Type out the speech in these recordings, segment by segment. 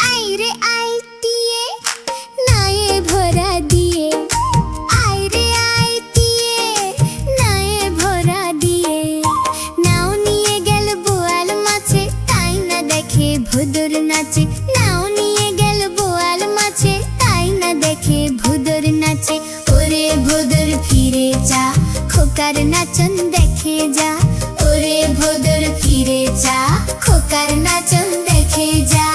আইরে আইটিয়ে নায়ে ভরা দিয়ে, আইরে আইটিয়ে নায়ে ভরা দিয়ে, নাও নিয়ে গেল বোয়াল মাছে তাই না দেখে ভুদুর নাচে, নাও নিয়ে গেল বোয়াল মাছে তাই না দেখে ভুদুর নাচে। ওরে ভুদুর ফিরে যা, খোকার নাচন দেখে যা, ওরে ভুদুর ফিরে যা, খোকার নাচন দেখে যা।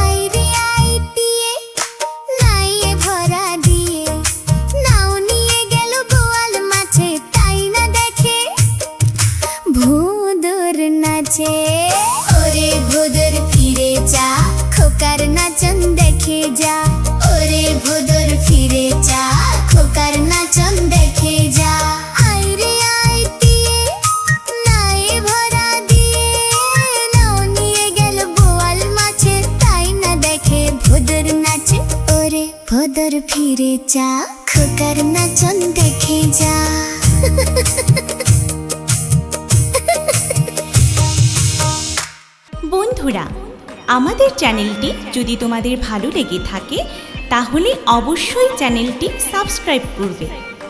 আইরে আইটিয়ে নায়ে ভরা দিয়ে, নাও নিয়ে গেল বোয়াল মাছে তাই না দেখে ভুদুর নাচে। ওরে ভুদুর ফিরে যা, খোকার নাচন দেখে যা, ওরে ভুদুর ফিরে যা, খোকার নাচন দেখে যা। আইরে আইটিয়ে নায়ে ভরা দিয়ে, নাও নিয়ে গেল বোয়াল মাছে তাই না দেখে ভুদুর নাচে, ওরে ভুদুর ফিরে যা, খোকার নাচন দেখে যা। বন্ধুরা, আমাদের চ্যানেলটি যদি তোমাদের ভালো লেগে থাকে তাহলে অবশ্যই চ্যানেলটি সাবস্ক্রাইব করবে।